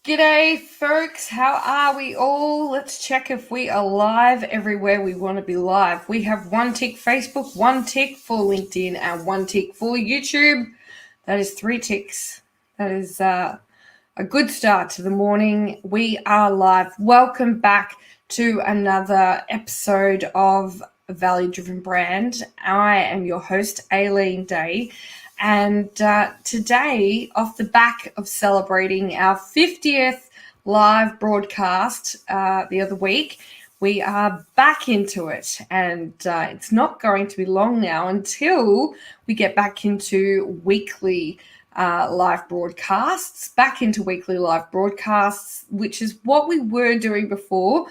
G'day, folks. How are we all? Let's check if we are live everywhere we want to be live. We have one tick Facebook, one tick for LinkedIn, and one tick for YouTube. That is 3 ticks. That is a good start to the morning. We are live. Welcome back to another episode of Value Driven Brand. I am your host, Aileen Day. And today, off the back of celebrating our 50th live broadcast the other week, we are back into it. And it's not going to be long now until we get back into weekly live broadcasts, which is what we were doing before.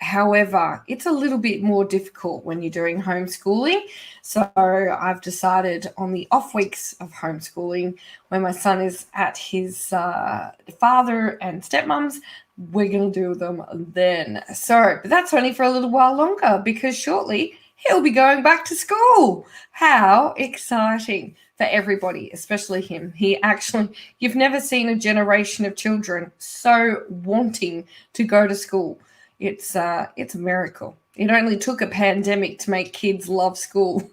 However, it's a little bit more difficult when you're doing homeschooling. So I've decided on the off weeks of homeschooling, when my son is at his father and stepmom's, we're going to do them then. So, but that's only for a little while longer because shortly he'll be going back to school. How exciting for everybody, especially him. You've never seen a generation of children so wanting to go to school. It's a miracle. It only took a pandemic to make kids love school.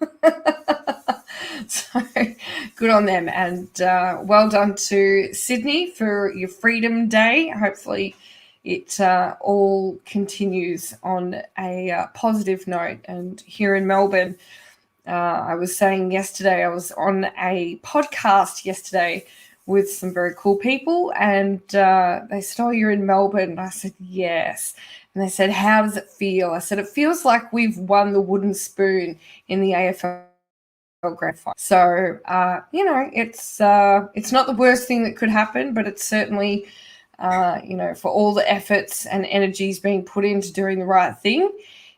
So good on them. And well done to Sydney for your Freedom Day. Hopefully it all continues on a positive note. And here in Melbourne, I was saying yesterday, I was on a podcast yesterday with some very cool people, and they said, "Oh, you're in Melbourne." And I said, "Yes." And they said, "How does it feel?" I said, "It feels like we've won the wooden spoon in the AFL Grand Final." So, it's not the worst thing that could happen, but it's certainly, for all the efforts and energies being put into doing the right thing,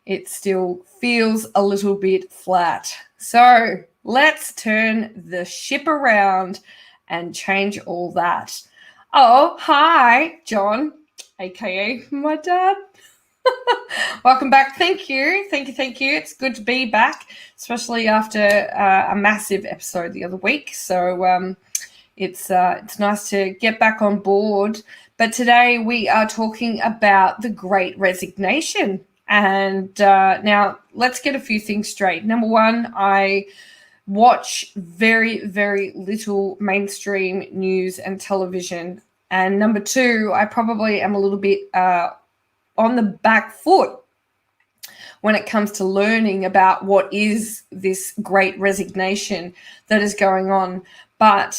it still feels a little bit flat. So let's turn the ship around and change all that. Oh, hi, John, aka my dad. Welcome back. Thank you. It's good to be back, especially after a massive episode the other week. So it's nice to get back on board. But today we are talking about the Great Resignation. And now let's get a few things straight. Number one, I watch very, very little mainstream news and television. And number two, I probably am a little bit on the back foot when it comes to learning about what is this Great Resignation that is going on. But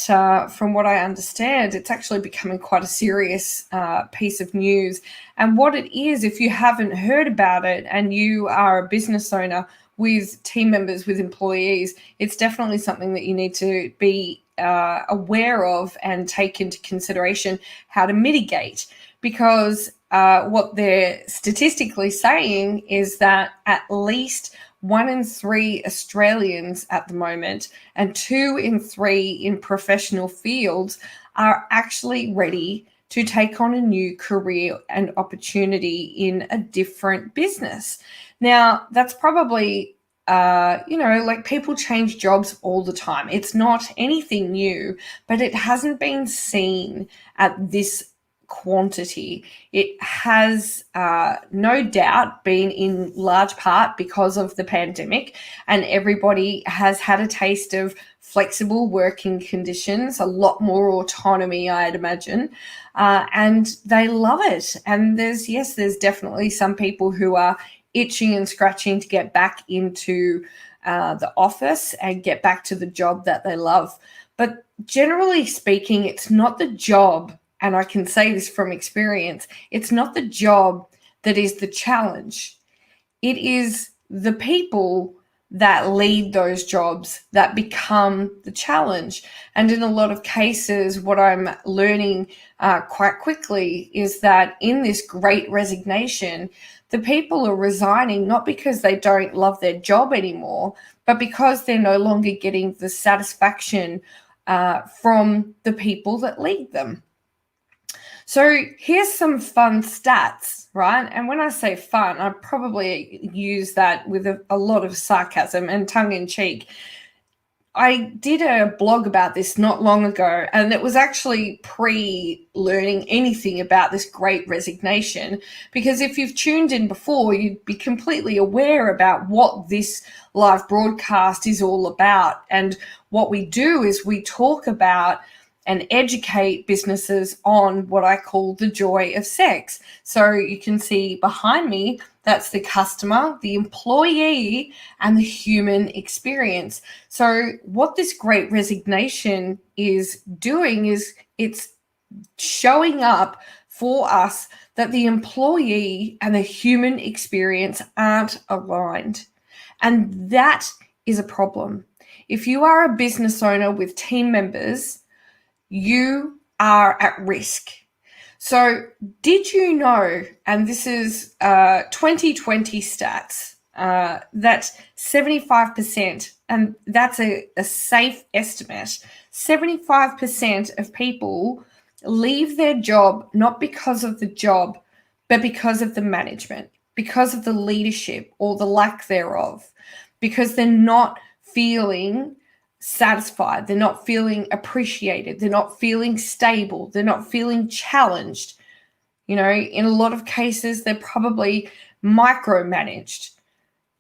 from what I understand, it's actually becoming quite a serious piece of news. And what it is, if you haven't heard about it and you are a business owner with team members, with employees, it's definitely something that you need to be aware of and take into consideration how to mitigate. Because what they're statistically saying is that at least 1 in 3 Australians at the moment and 2 in 3 in professional fields are actually ready to take on a new career and opportunity in a different business. Now, that's probably, like people change jobs all the time. It's not anything new, but it hasn't been seen at this quantity. It has no doubt been in large part because of the pandemic, and everybody has had a taste of flexible working conditions, a lot more autonomy, I'd imagine, and they love it. And there's definitely some people who are itching and scratching to get back into the office and get back to the job that they love. But generally speaking, it's not the job. And I can say this from experience, it's not the job that is the challenge. It is the people that lead those jobs that become the challenge. And in a lot of cases, what I'm learning quite quickly is that in this Great Resignation, the people are resigning not because they don't love their job anymore, but because they're no longer getting the satisfaction from the people that lead them. So here's some fun stats, right? And when I say fun, I probably use that with a lot of sarcasm and tongue in cheek. I did a blog about this not long ago, and it was actually pre-learning anything about this Great Resignation, because if you've tuned in before, you'd be completely aware about what this live broadcast is all about. And what we do is we talk about and educate businesses on what I call the joy of sex. So you can see behind me, that's the customer, the employee, and the human experience. So what this Great Resignation is doing is it's showing up for us that the employee and the human experience aren't aligned. And that is a problem. If you are a business owner with team members, you are at risk. So did you know, and this is 2020 stats, that 75%, and that's a safe estimate, 75% of people leave their job not because of the job, but because of the management, because of the leadership or the lack thereof, because they're not feeling satisfied, they're not feeling appreciated, they're not feeling stable, they're not feeling challenged. You know, in a lot of cases, they're probably micromanaged.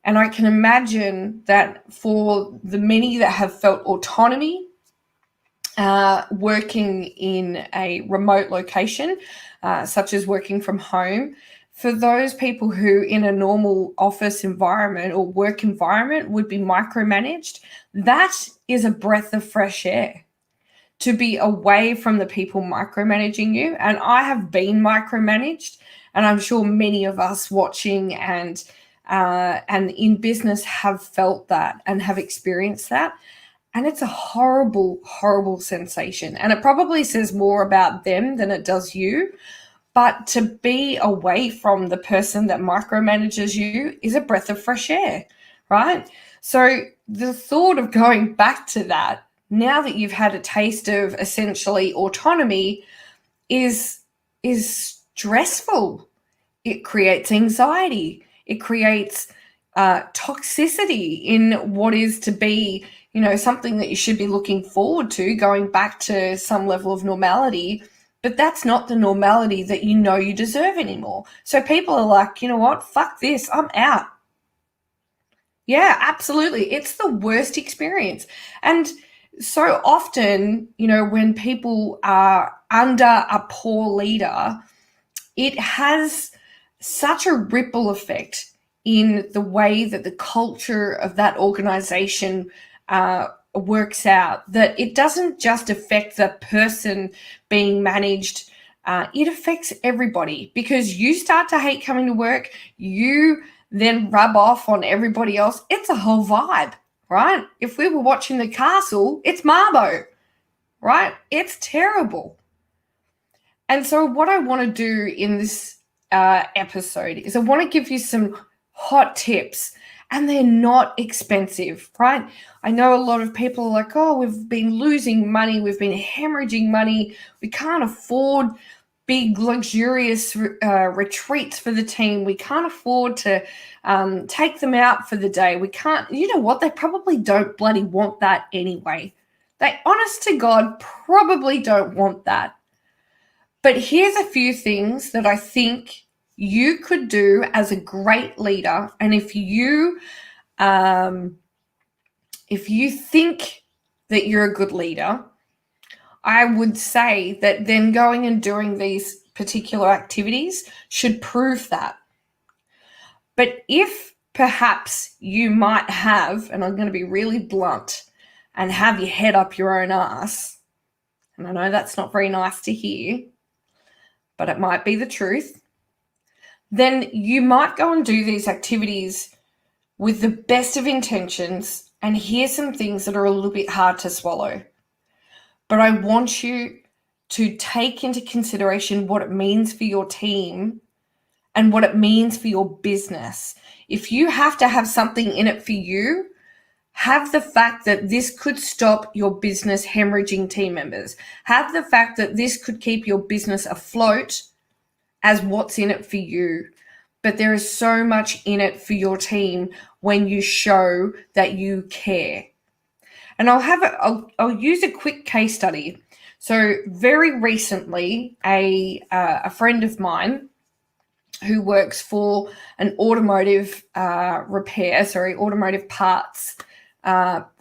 And I can imagine that for the many that have felt autonomy, working in a remote location, such as working from home, for those people who in a normal office environment or work environment would be micromanaged, that is a breath of fresh air to be away from the people micromanaging you. And I have been micromanaged, and I'm sure many of us watching and in business have felt that and have experienced that. And it's a horrible, horrible sensation. And it probably says more about them than it does you. But to be away from the person that micromanages you is a breath of fresh air, right? So the thought of going back to that, now that you've had a taste of essentially autonomy, is stressful. It creates anxiety. It creates toxicity in what is to be, you know, something that you should be looking forward to, going back to some level of normality. But that's not the normality that you know you deserve anymore. So people are like, you know what, fuck this, I'm out. Yeah, absolutely. It's the worst experience. And so often, you know, when people are under a poor leader, it has such a ripple effect in the way that the culture of that organization works out, that it doesn't just affect the person being managed, it affects everybody, because you start to hate coming to work, you then rub off on everybody else. It's a whole vibe, right? If we were watching The Castle, it's Marbo, right? It's terrible. And so what I want to do in this episode is I want to give you some hot tips, and they're not expensive, right? I know a lot of people are like, oh, we've been losing money, we've been hemorrhaging money, we can't afford big luxurious retreats for the team, we can't afford to take them out for the day, we can't, you know what, they probably don't bloody want that anyway. They, honest to God, probably don't want that. But here's a few things that I think you could do as a great leader. And if you think that you're a good leader, I would say that then going and doing these particular activities should prove that. But if perhaps you might have, and I'm going to be really blunt, and have your head up your own ass, and I know that's not very nice to hear, but it might be the truth, then you might go and do these activities with the best of intentions and hear some things that are a little bit hard to swallow. But I want you to take into consideration what it means for your team and what it means for your business. If you have to have something in it for you, have the fact that this could stop your business hemorrhaging team members. Have the fact that this could keep your business afloat as what's in it for you. But there is so much in it for your team when you show that you care. And I'll use a quick case study. So very recently, a friend of mine who works for an automotive automotive parts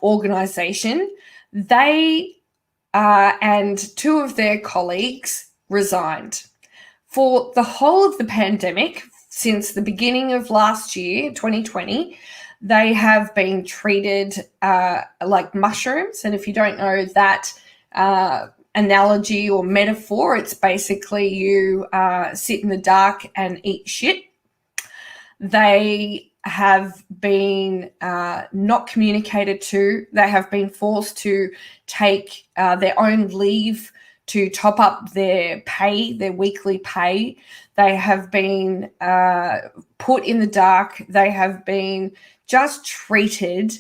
organization, they and two of their colleagues resigned. For the whole of the pandemic, since the beginning of last year, 2020, they have been treated like mushrooms. And if you don't know that analogy or metaphor, it's basically you sit in the dark and eat shit. They have been not communicated to. They have been forced to take their own leave to top up their pay, their weekly pay. They have been put in the dark. They have been just treated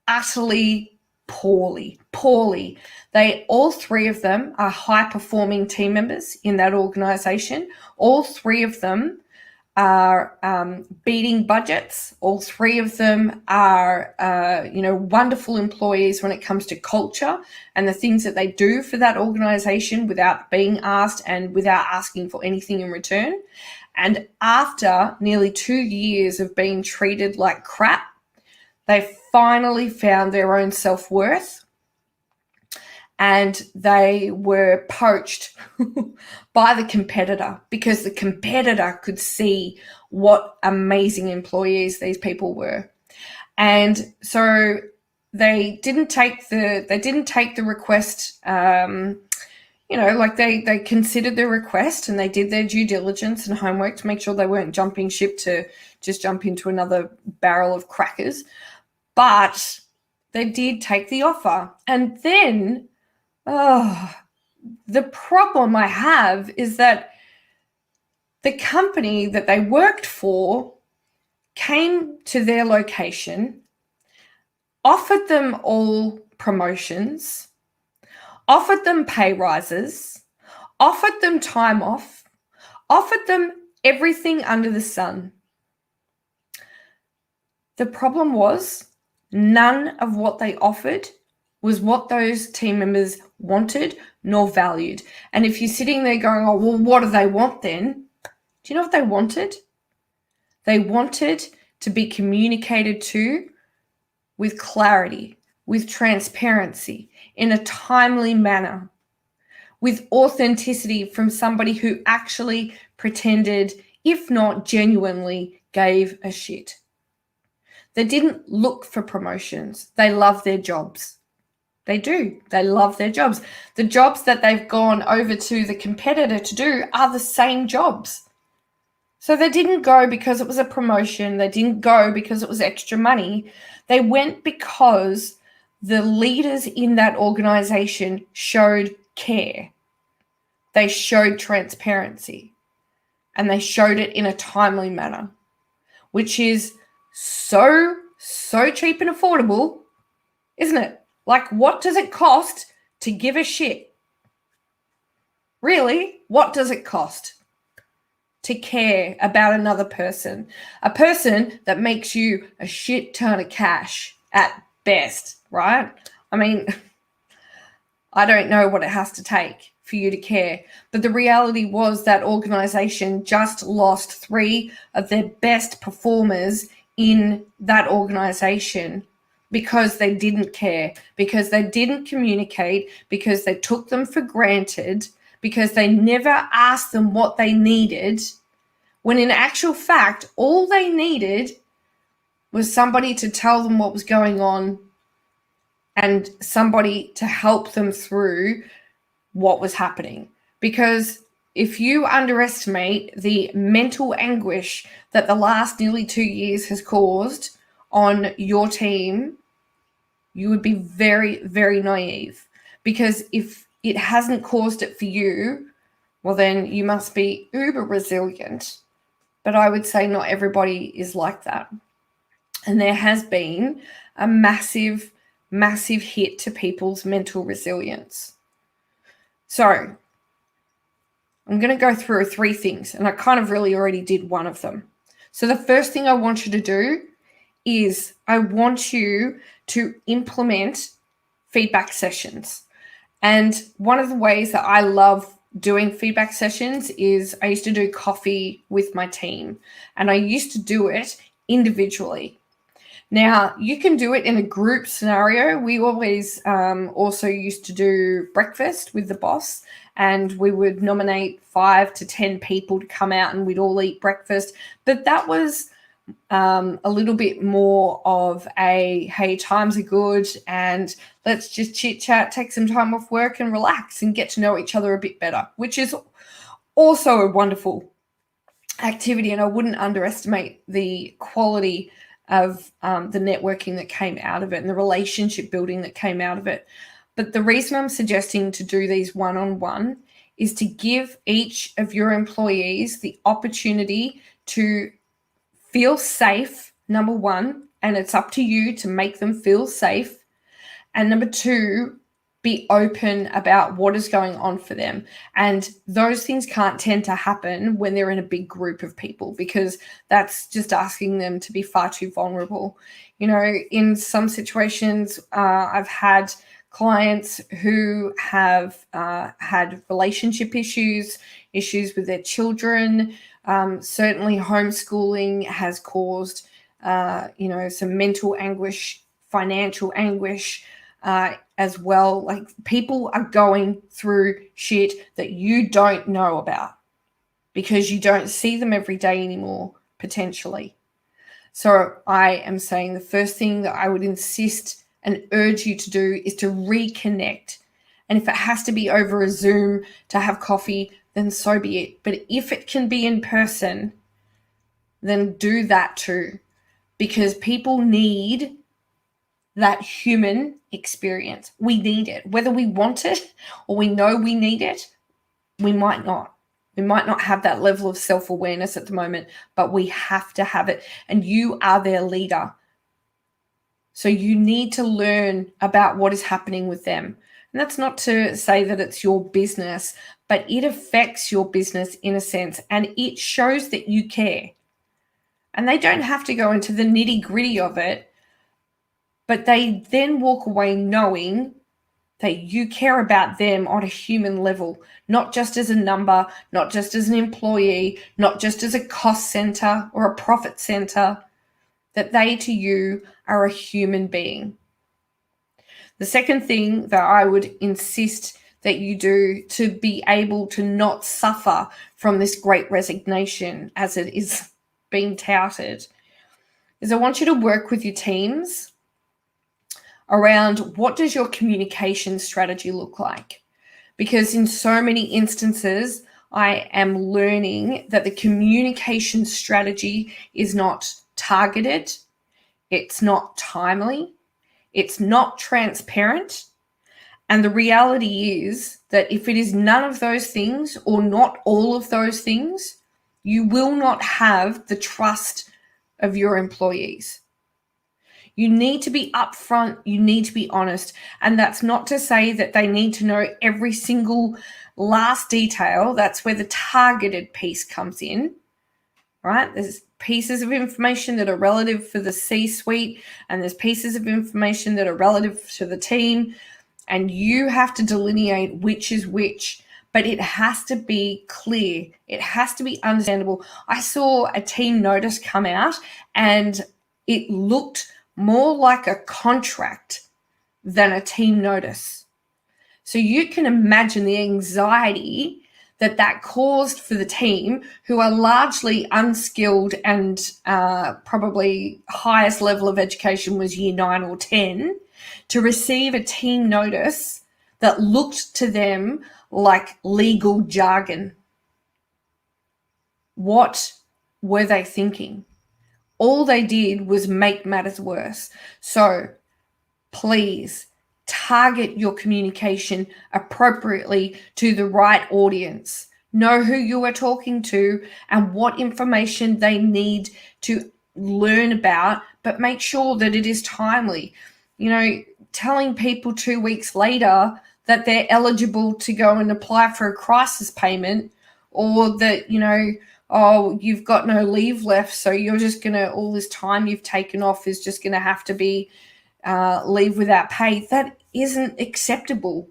utterly poorly. All three of them are high-performing team members in that organization. All three of them are beating budgets. All three of them are, wonderful employees when it comes to culture and the things that they do for that organization without being asked and without asking for anything in return. And after nearly 2 years of being treated like crap, they finally found their own self-worth, and they were poached by the competitor because the competitor could see what amazing employees these people were. And so they didn't take the request, they considered the request and they did their due diligence and homework to make sure they weren't jumping ship to just jump into another barrel of crackers. But they did take the offer. And then the problem I have is that the company that they worked for came to their location, offered them all promotions, offered them pay rises, offered them time off, offered them everything under the sun. The problem was none of what they offered was what those team members wanted nor valued. And if you're sitting there going, oh, well, what do they want then? Do you know what they wanted? They wanted to be communicated to with clarity, with transparency, in a timely manner, with authenticity from somebody who actually pretended, if not genuinely, gave a shit. They didn't look for promotions. They love their jobs. They do. They love their jobs. The jobs that they've gone over to the competitor to do are the same jobs. So they didn't go because it was a promotion. They didn't go because it was extra money. They went because the leaders in that organization showed care. They showed transparency, and they showed it in a timely manner, which is so cheap and affordable, isn't it? Like, what does it cost to give a shit? Really, what does it cost to care about another person? A person that makes you a shit ton of cash at best, right? I mean, I don't know what it has to take for you to care. But the reality was that organization just lost 3 of their best performers in that organization because they didn't care, because they didn't communicate, because they took them for granted, because they never asked them what they needed, when in actual fact, all they needed was somebody to tell them what was going on and somebody to help them through what was happening. Because if you underestimate the mental anguish that the last nearly 2 years has caused on your team, you would be very, very naive. Because if it hasn't caused it for you, well, then you must be uber resilient. But I would say not everybody is like that. And there has been a massive, massive hit to people's mental resilience. So I'm going to go through 3 things, and I kind of really already did one of them. So the first thing I want you to do is I want you to implement feedback sessions. And one of the ways that I love doing feedback sessions is I used to do coffee with my team, and I used to do it individually. Now, you can do it in a group scenario. We always also used to do breakfast with the boss, and we would nominate 5 to 10 people to come out and we'd all eat breakfast. But that was a little bit more of a, hey, times are good and let's just chit chat, take some time off work and relax and get to know each other a bit better, which is also a wonderful activity. And I wouldn't underestimate the quality of the networking that came out of it and the relationship building that came out of it. But the reason I'm suggesting to do these one-on-one is to give each of your employees the opportunity to feel safe, number one, and it's up to you to make them feel safe. And number two, be open about what is going on for them. And those things can't tend to happen when they're in a big group of people, because that's just asking them to be far too vulnerable. You know, in some situations, I've had clients who have had relationship issues with their children. Certainly homeschooling has caused, some mental anguish, financial anguish, as well. Like, people are going through shit that you don't know about because you don't see them every day anymore, potentially. So I am saying the first thing that I would insist and urge you to do is to reconnect. And if it has to be over a Zoom to have coffee, then so be it. But if it can be in person, then do that too, because people need that human experience. We need it. Whether we want it or we know we need it, we might not. We might not have that level of self-awareness at the moment, but we have to have it. And you are their leader. So you need to learn about what is happening with them. And that's not to say that it's your business, but it affects your business in a sense, and it shows that you care. And they don't have to go into the nitty-gritty of it, but they then walk away knowing that you care about them on a human level, not just as a number, not just as an employee, not just as a cost center or a profit center, that they to you are a human being. The second thing that I would insist that you do to be able to not suffer from this great resignation, as it is being touted, is I want you to work with your teams around what does your communication strategy look like? Because in so many instances, I am learning that the communication strategy is not targeted, it's not timely, it's not transparent. And the reality is that if it is none of those things or not all of those things, you will not have the trust of your employees. You need to be upfront, you need to be honest. And that's not to say that they need to know every single last detail. That's where the targeted piece comes in, right? There's pieces of information that are relative for the C-suite, and there's pieces of information that are relative to the team. And you have to delineate which is which, but it has to be clear. It has to be understandable. I saw a team notice come out and it looked more like a contract than a team notice. So you can imagine the anxiety that caused for the team, who are largely unskilled and probably highest level of education was year 9 or 10, to receive a team notice that looked to them like legal jargon. What were they thinking? All they did was make matters worse. So please target your communication appropriately to the right audience. Know who you are talking to and what information they need to learn about, but make sure that it is timely. You know, telling people 2 weeks later that they're eligible to go and apply for a crisis payment, or that, oh, you've got no leave left, so you're just going to, all this time you've taken off is just going to have to be leave without pay. That isn't acceptable.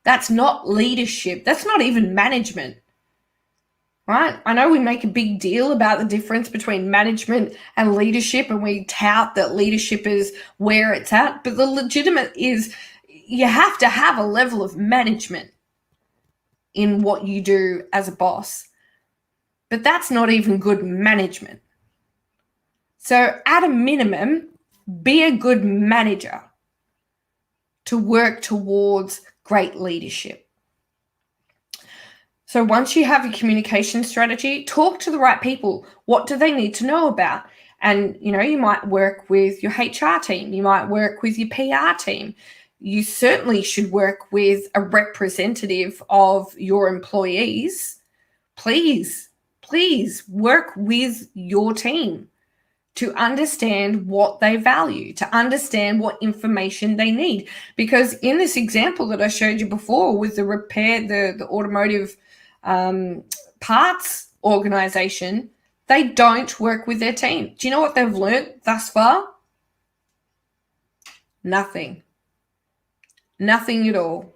That's not leadership. That's not even management, right? I know we make a big deal about the difference between management and leadership, and we tout that leadership is where it's at, but the legitimate is you have to have a level of management in what you do as a boss. But that's not even good management. So at a minimum, be a good manager to work towards great leadership. So once you have your communication strategy, talk to the right people. What do they need to know about? And, you might work with your HR team. You might work with your PR team. You certainly should work with a representative of your employees. Please work with your team to understand what they value, to understand what information they need. Because in this example that I showed you before with the the automotive parts organization, they don't work with their team. Do you know what they've learned thus far? Nothing. Nothing at all.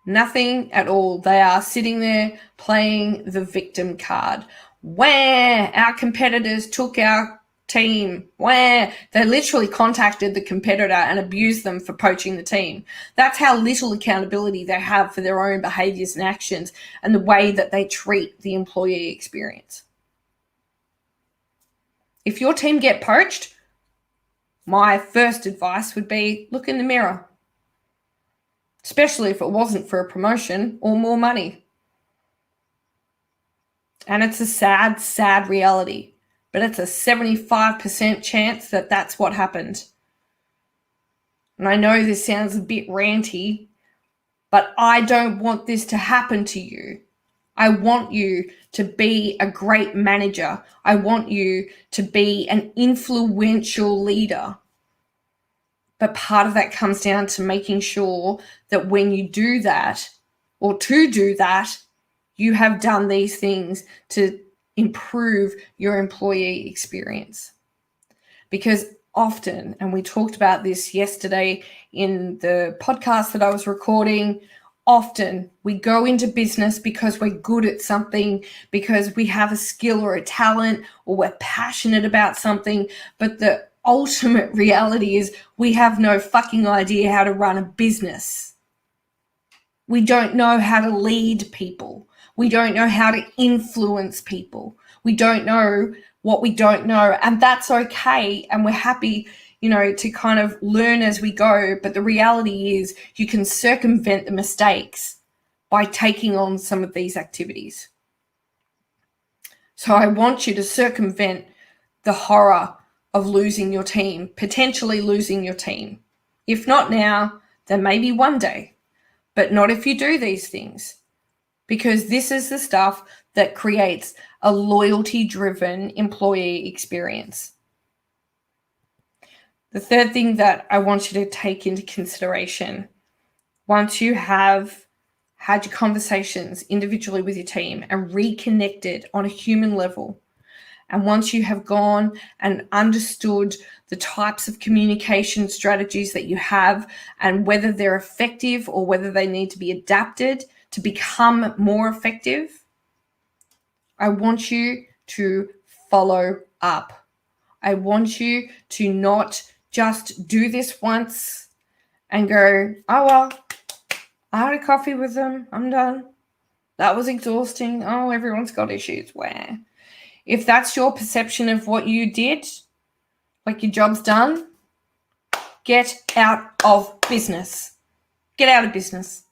Nothing at all. They are sitting there playing the victim card. Where our competitors took our team, where they literally contacted the competitor and abused them for poaching the team. That's how little accountability they have for their own behaviors and actions and the way that they treat the employee experience. If your team get poached, my first advice would be look in the mirror, especially if it wasn't for a promotion or more money. And it's a sad, sad reality. But it's a 75% chance that that's what happened. And I know this sounds a bit ranty, but I don't want this to happen to you. I want you to be a great manager. I want you to be an influential leader. But part of that comes down to making sure that when you do that, or to do that, you have done these things to improve your employee experience. Because often, and we talked about this yesterday in the podcast that I was recording, often we go into business because we're good at something, because we have a skill or a talent, or we're passionate about something, but the ultimate reality is we have no fucking idea how to run a business. We don't know how to lead people. We don't know how to influence people. We don't know what we don't know, and that's okay. And we're happy, to kind of learn as we go. But the reality is you can circumvent the mistakes by taking on some of these activities. So I want you to circumvent the horror of losing your team, potentially losing your team. If not now, then maybe one day, but not if you do these things. Because this is the stuff that creates a loyalty-driven employee experience. The third thing that I want you to take into consideration, once you have had your conversations individually with your team and reconnected on a human level, and once you have gone and understood the types of communication strategies that you have and whether they're effective or whether they need to be adapted to become more effective, I want you to follow up. I want you to not just do this once and go, oh, well, I had a coffee with them. I'm done. That was exhausting. Oh, everyone's got issues. Where? If that's your perception of what you did, like your job's done, get out of business. Get out of business.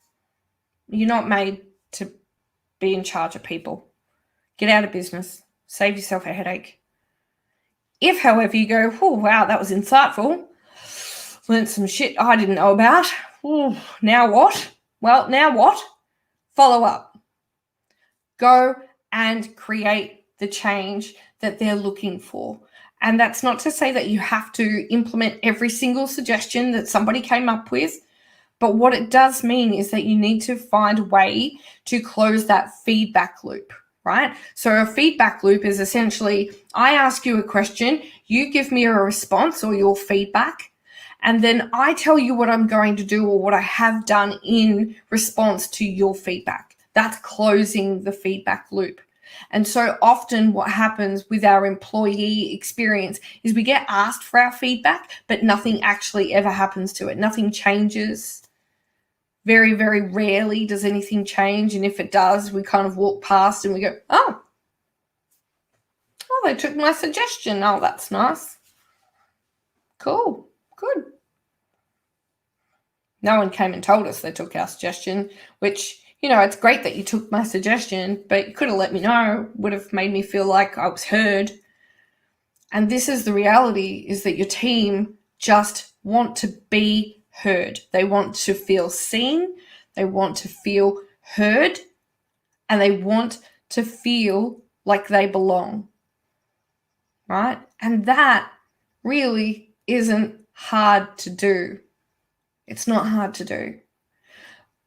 You're not made to be in charge of people. Get out of business. Save yourself a headache. If, however, you go, oh, wow, that was insightful. Learned some shit I didn't know about. Ooh, now what? Well, now what? Follow up. Go and create the change that they're looking for. And that's not to say that you have to implement every single suggestion that somebody came up with. But what it does mean is that you need to find a way to close that feedback loop, right? So a feedback loop is essentially, I ask you a question, you give me a response or your feedback, And then I tell you what I'm going to do or what I have done in response to your feedback. That's closing the feedback loop. And so often what happens with our employee experience is we get asked for our feedback, but nothing actually ever happens to it. Nothing changes. Very, very rarely does anything change. And if it does, we kind of walk past and we go, oh, they took my suggestion. Oh, that's nice. Cool. Good. No one came and told us they took our suggestion, which, it's great that you took my suggestion, but you could have let me know. Would have made me feel like I was heard. And this is the reality, is that your team just want to be heard. They want to feel seen. They want to feel heard. And they want to feel like they belong. Right? And that really isn't hard to do. It's not hard to do.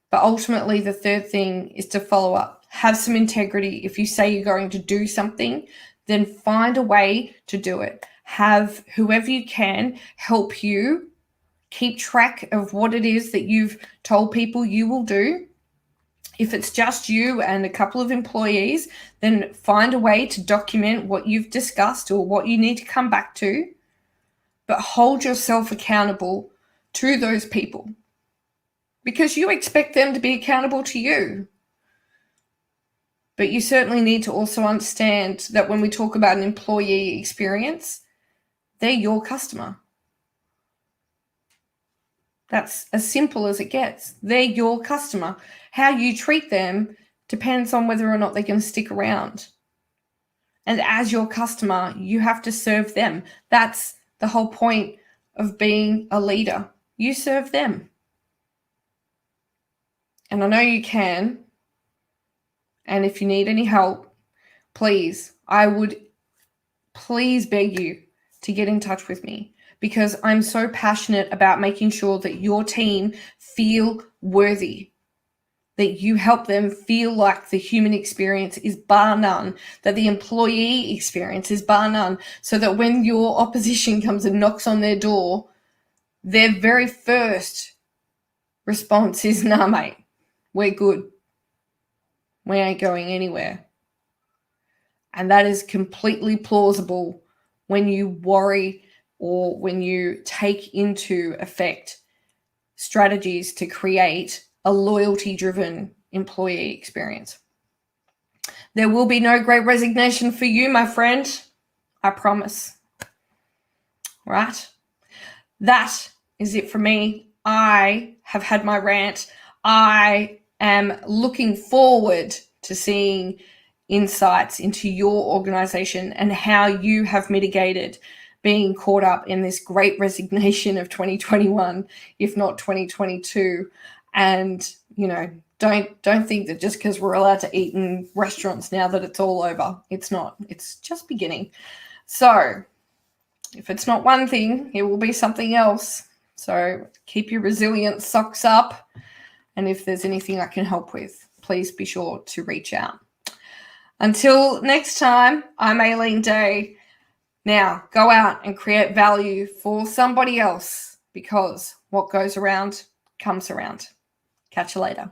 But ultimately, the third thing is to follow up. Have some integrity. If you say you're going to do something, then find a way to do it. Have whoever you can help you keep track of what it is that you've told people you will do. If it's just you and a couple of employees, then find a way to document what you've discussed or what you need to come back to. But hold yourself accountable to those people, because you expect them to be accountable to you. But you certainly need to also understand that when we talk about an employee experience, they're your customer. That's as simple as it gets. They're your customer. How you treat them depends on whether or not they're going to stick around. And as your customer, you have to serve them. That's the whole point of being a leader. You serve them. And I know you can. And if you need any help, please, I would please beg you to get in touch with me, because I'm so passionate about making sure that your team feel worthy, that you help them feel like the human experience is bar none, that the employee experience is bar none, so that when your opposition comes and knocks on their door, their very first response is, nah, mate, we're good. We ain't going anywhere. And that is completely plausible when you worry or when you take into effect strategies to create a loyalty-driven employee experience. There will be no great resignation for you, my friend. I promise. Right? That is it for me. I have had my rant. I am looking forward to seeing insights into your organization and how you have mitigated being caught up in this great resignation of 2021, if not 2022. And, don't think that just because we're allowed to eat in restaurants now that it's all over. It's not. It's just beginning. So if it's not one thing, it will be something else. So keep your resilient socks up. And if there's anything I can help with, please be sure to reach out. Until next time, I'm Aileen Day. Now, go out and create value for somebody else, because what goes around comes around. Catch you later.